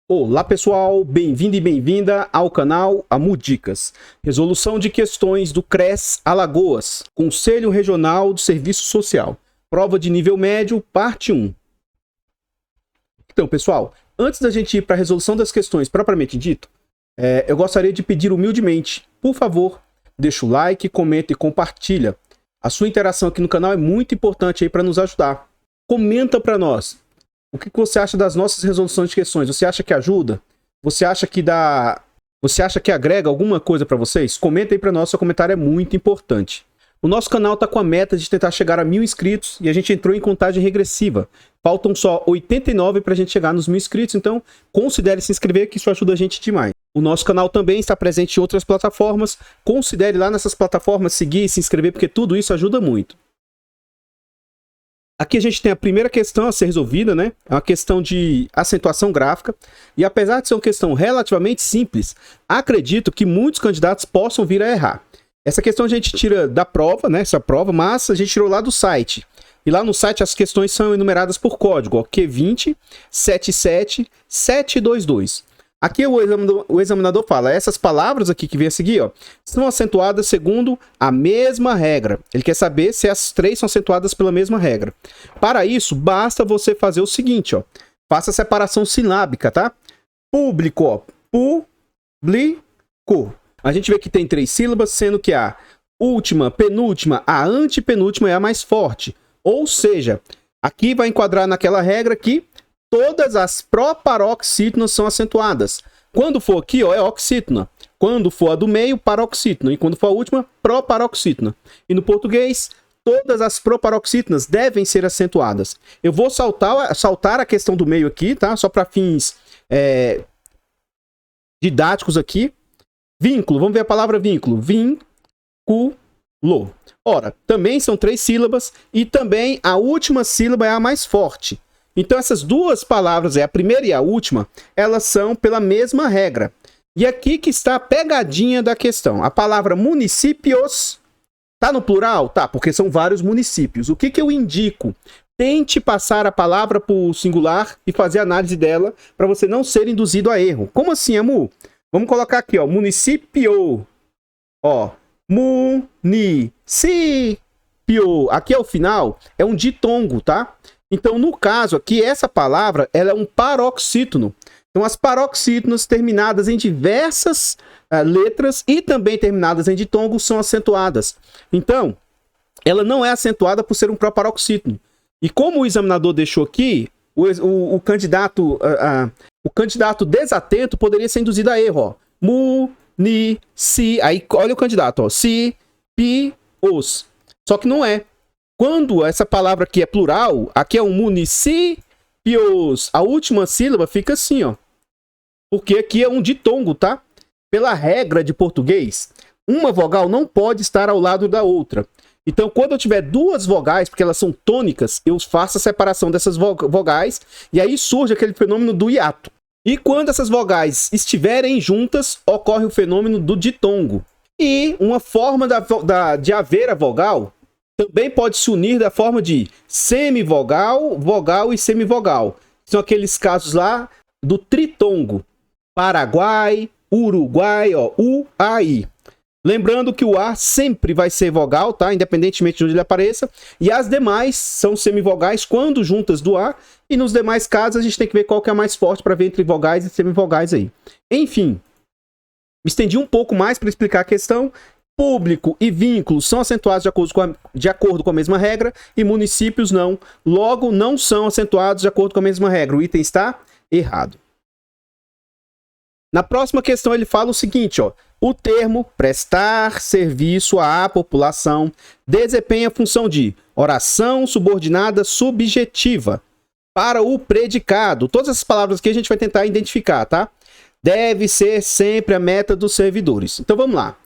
Olá pessoal, bem-vindo e bem-vinda ao canal AMU Dicas. Resolução de questões do CRES Alagoas, Conselho Regional do Serviço Social. Prova de nível médio, parte 1. Então pessoal, antes da gente ir para a resolução das questões propriamente dito, eu gostaria de pedir humildemente, por favor, deixa o like, comenta e compartilha. A sua interação aqui no canal é muito importante aí para nos ajudar. Comenta para nós. O que você acha das nossas resoluções de questões? Você acha que ajuda? Você acha que dá... Você acha que agrega alguma coisa para vocês? Comenta aí para nós, seu comentário é muito importante. O nosso canal está com a meta de tentar chegar a 1000 inscritos e a gente entrou em contagem regressiva. Faltam só 89 para a gente chegar nos 1000 inscritos, então considere se inscrever que isso ajuda a gente demais. O nosso canal também está presente em outras plataformas. Considere lá nessas plataformas seguir e se inscrever, porque tudo isso ajuda muito. Aqui a gente tem a primeira questão a ser resolvida, né? É uma questão de acentuação gráfica. E apesar de ser uma questão relativamente simples, acredito que muitos candidatos possam vir a errar. Essa questão a gente tira da prova, né? Essa prova, mas a gente tirou lá do site. E lá no site as questões são enumeradas por código, ó, Q20 77 722. Aqui o examinador fala, essas palavras aqui que vem a seguir, ó, são acentuadas segundo a mesma regra. Ele quer saber se as três são acentuadas pela mesma regra. Para isso, basta você fazer o seguinte, ó, faça a separação silábica, tá? Público, ó, publico. A gente vê que tem 3 sílabas, sendo que a última, penúltima, a antepenúltima é a mais forte. Ou seja, aqui vai enquadrar naquela regra que todas as proparoxítonas são acentuadas. Quando for aqui, ó, é oxítona. Quando for a do meio, paroxítona. E quando for a última, proparoxítona. E no português, todas as proparoxítonas devem ser acentuadas. Eu vou saltar a questão do meio aqui, tá? Só para fins didáticos aqui. Vínculo, vamos ver a palavra vínculo. Vínculo. Ora, também são 3 sílabas e também a última sílaba é a mais forte. Então essas duas palavras, a primeira e a última, elas são pela mesma regra. E aqui que está a pegadinha da questão. A palavra municípios tá no plural? Tá, porque são vários municípios. O que eu indico? Tente passar a palavra para o singular e fazer a análise dela para você não ser induzido a erro. Como assim, Amu? Vamos colocar aqui, ó, município. Ó, município. Aqui ao final é um ditongo, tá? Então, no caso aqui, essa palavra ela é um paroxítono. Então, as paroxítonas terminadas em diversas letras e também terminadas em ditongo são acentuadas. Então, ela não é acentuada por ser um proparoxítono. E como o examinador deixou aqui, o candidato desatento poderia ser induzido a erro. Ó. Aí, olha o candidato, ó. Si, pi, os. Só que não é. Quando essa palavra aqui é plural, aqui é um municípios, a última sílaba fica assim, ó. Porque aqui é um ditongo, tá? Pela regra de português, uma vogal não pode estar ao lado da outra. Então, quando eu tiver duas vogais, porque elas são tônicas, eu faço a separação dessas vogais e aí surge aquele fenômeno do hiato. E quando essas vogais estiverem juntas, ocorre o fenômeno do ditongo. E uma forma de haver a vogal também pode se unir da forma de semivogal, vogal e semivogal. São aqueles casos lá do tritongo. Paraguai, Uruguai, ó, U-A-I. Lembrando que o A sempre vai ser vogal, tá? Independentemente de onde ele apareça. E as demais são semivogais quando juntas do A. E nos demais casos a gente tem que ver qual que é a mais forte para ver entre vogais e semivogais aí. Enfim, me estendi um pouco mais para explicar a questão. Público e vínculo são acentuados de acordo com a mesma regra e municípios não. Logo, não são acentuados de acordo com a mesma regra. O item está errado. Na próxima questão ele fala o seguinte, ó. O termo prestar serviço à população desempenha a função de oração subordinada subjetiva para o predicado. Todas essas palavras aqui a gente vai tentar identificar, tá? Deve ser sempre a meta dos servidores. Então vamos lá.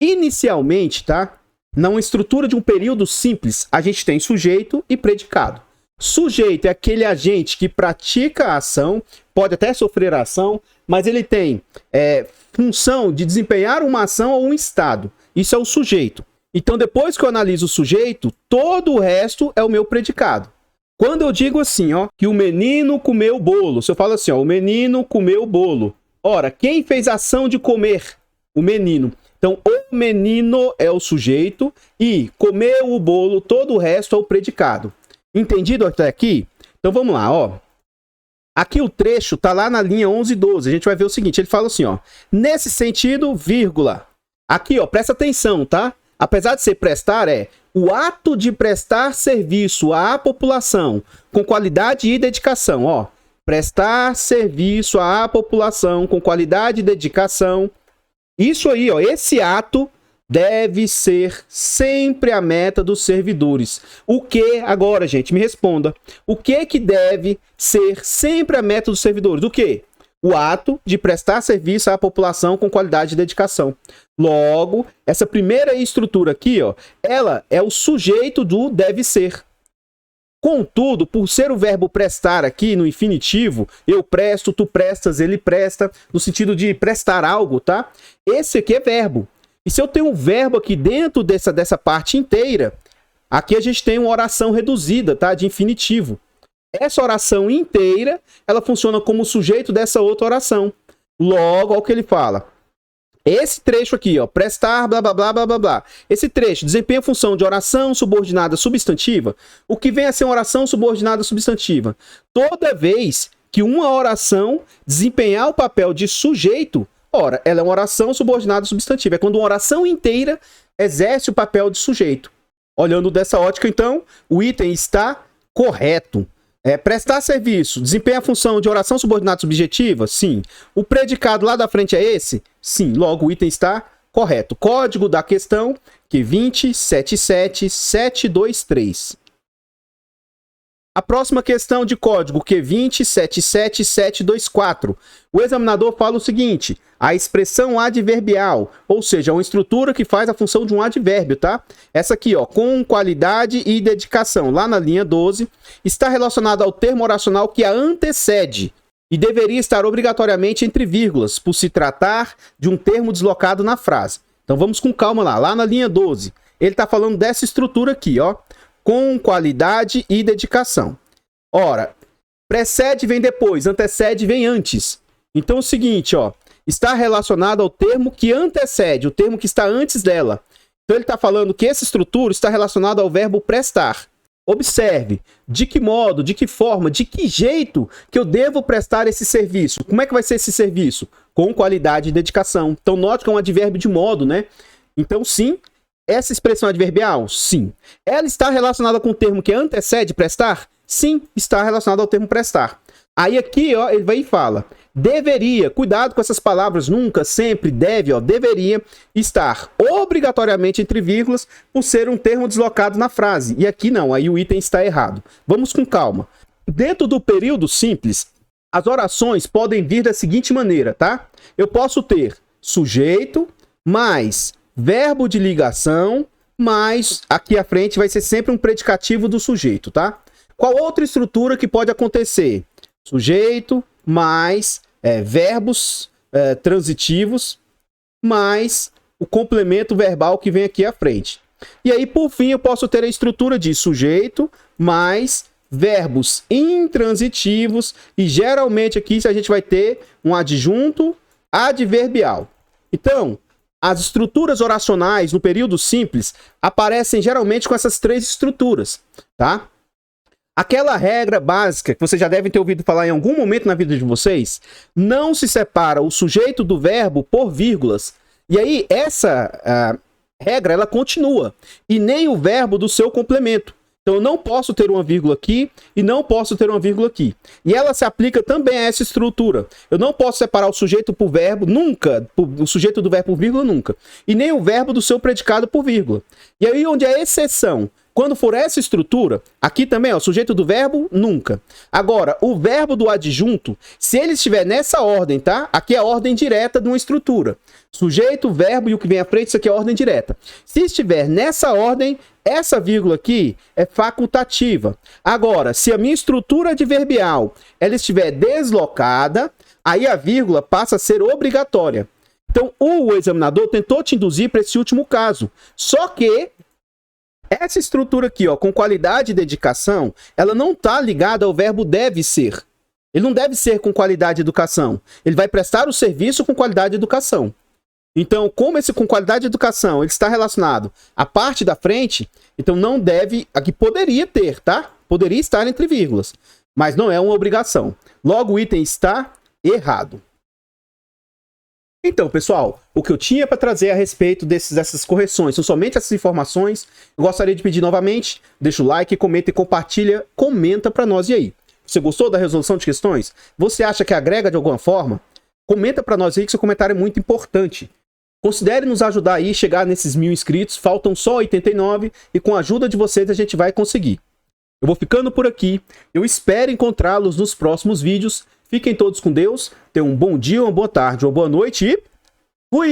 Inicialmente, tá? Na estrutura de um período simples, a gente tem sujeito e predicado. Sujeito é aquele agente que pratica a ação, pode até sofrer a ação, mas ele tem função de desempenhar uma ação ou um estado. Isso é o sujeito. Então, depois que eu analiso o sujeito, todo o resto é o meu predicado. Quando eu digo assim, ó, que o menino comeu o bolo, se eu falo assim, ó, o menino comeu o bolo. Ora, quem fez a ação de comer? O menino. Então, o menino é o sujeito e comeu o bolo, todo o resto é o predicado. Entendido até aqui? Então, vamos lá, ó. Aqui o trecho tá lá na linha 11 e 12. A gente vai ver o seguinte, ele fala assim, ó. Nesse sentido, vírgula. Aqui, ó, presta atenção, tá? Apesar de ser prestar, é o ato de prestar serviço à população com qualidade e dedicação, ó. Prestar serviço à população com qualidade e dedicação. Isso aí, ó, esse ato deve ser sempre a meta dos servidores. O que, agora, gente, me responda. O que deve ser sempre a meta dos servidores? O quê? O ato de prestar serviço à população com qualidade e dedicação. Logo, essa primeira estrutura aqui, ó, ela é o sujeito do deve ser. Contudo, por ser o verbo prestar aqui no infinitivo, eu presto, tu prestas, ele presta, no sentido de prestar algo, tá? Esse aqui é verbo. E se eu tenho um verbo aqui dentro dessa parte inteira, aqui a gente tem uma oração reduzida, tá? De infinitivo. Essa oração inteira, ela funciona como sujeito dessa outra oração. Logo, olha o que ele fala. Esse trecho aqui, ó, prestar, blá, blá, blá, blá, blá, blá. Esse trecho desempenha a função de oração subordinada substantiva. O que vem a ser uma oração subordinada substantiva? Toda vez que uma oração desempenhar o papel de sujeito, ora, ela é uma oração subordinada substantiva. É quando uma oração inteira exerce o papel de sujeito. Olhando dessa ótica, então, o item está correto. Prestar serviço, desempenha a função de oração subordinada subjetiva? Sim. O predicado lá da frente é esse? Sim. Logo, o item está correto. Código da questão Q2077723. A próxima questão de código Q2077724. O examinador fala o seguinte: a expressão adverbial, ou seja, uma estrutura que faz a função de um advérbio, tá? Essa aqui, ó, com qualidade e dedicação, lá na linha 12, está relacionada ao termo oracional que a antecede e deveria estar obrigatoriamente entre vírgulas, por se tratar de um termo deslocado na frase. Então vamos com calma lá na linha 12. Ele está falando dessa estrutura aqui, ó, com qualidade e dedicação. Ora, precede vem depois, antecede vem antes. Então é o seguinte, ó, está relacionado ao termo que antecede, o termo que está antes dela. Então ele está falando que essa estrutura está relacionada ao verbo prestar. Observe, de que modo, de que forma, de que jeito que eu devo prestar esse serviço. Como é que vai ser esse serviço? Com qualidade e dedicação. Então note que é um advérbio de modo, né? Então sim, essa expressão adverbial? Sim. Ela está relacionada com o termo que antecede prestar? Sim, está relacionada ao termo prestar. Aí aqui, ó, ele vai e fala, deveria, cuidado com essas palavras, nunca, sempre, deve, ó, deveria estar obrigatoriamente entre vírgulas por ser um termo deslocado na frase. E aqui não, aí o item está errado. Vamos com calma. Dentro do período simples, as orações podem vir da seguinte maneira, tá? Eu posso ter sujeito mais verbo de ligação, mas aqui à frente vai ser sempre um predicativo do sujeito, tá? Qual outra estrutura que pode acontecer? Sujeito mais verbos transitivos mais o complemento verbal que vem aqui à frente. E aí, por fim, eu posso ter a estrutura de sujeito mais verbos intransitivos e geralmente aqui a gente vai ter um adjunto adverbial. Então, as estruturas oracionais no período simples aparecem geralmente com essas três estruturas, tá? Aquela regra básica que vocês já devem ter ouvido falar em algum momento na vida de vocês, não se separa o sujeito do verbo por vírgulas. E aí, essa regra, ela continua. E nem o verbo do seu complemento. Então, eu não posso ter uma vírgula aqui e não posso ter uma vírgula aqui. E ela se aplica também a essa estrutura. Eu não posso separar o sujeito por verbo, nunca. O sujeito do verbo por vírgula, nunca. E nem o verbo do seu predicado por vírgula. E aí, onde é exceção? Quando for essa estrutura, aqui também, ó, sujeito do verbo, nunca. Agora, o verbo do adjunto, se ele estiver nessa ordem, tá? Aqui é a ordem direta de uma estrutura. Sujeito, verbo e o que vem à frente, isso aqui é a ordem direta. Se estiver nessa ordem, essa vírgula aqui é facultativa. Agora, se a minha estrutura adverbial ela estiver deslocada, aí a vírgula passa a ser obrigatória. Então, o examinador tentou te induzir para esse último caso. Só que Essa estrutura aqui, ó, com qualidade e dedicação, ela não está ligada ao verbo deve ser. Ele não deve ser com qualidade e educação. Ele vai prestar o serviço com qualidade e educação. Então, como esse com qualidade e educação ele está relacionado à parte da frente, então não deve... Aqui poderia ter, tá? Poderia estar entre vírgulas, mas não é uma obrigação. Logo, o item está errado. Então, pessoal, o que eu tinha para trazer a respeito dessas correções são somente essas informações. Eu gostaria de pedir novamente, deixa o like, comenta e compartilha. Comenta para nós e aí. Você gostou da resolução de questões? Você acha que agrega de alguma forma? Comenta para nós aí que seu comentário é muito importante. Considere nos ajudar aí a chegar nesses 1000 inscritos. Faltam só 89 e com a ajuda de vocês a gente vai conseguir. Eu vou ficando por aqui. Eu espero encontrá-los nos próximos vídeos. Fiquem todos com Deus. Tenham um bom dia, uma boa tarde, uma boa noite e... Fui!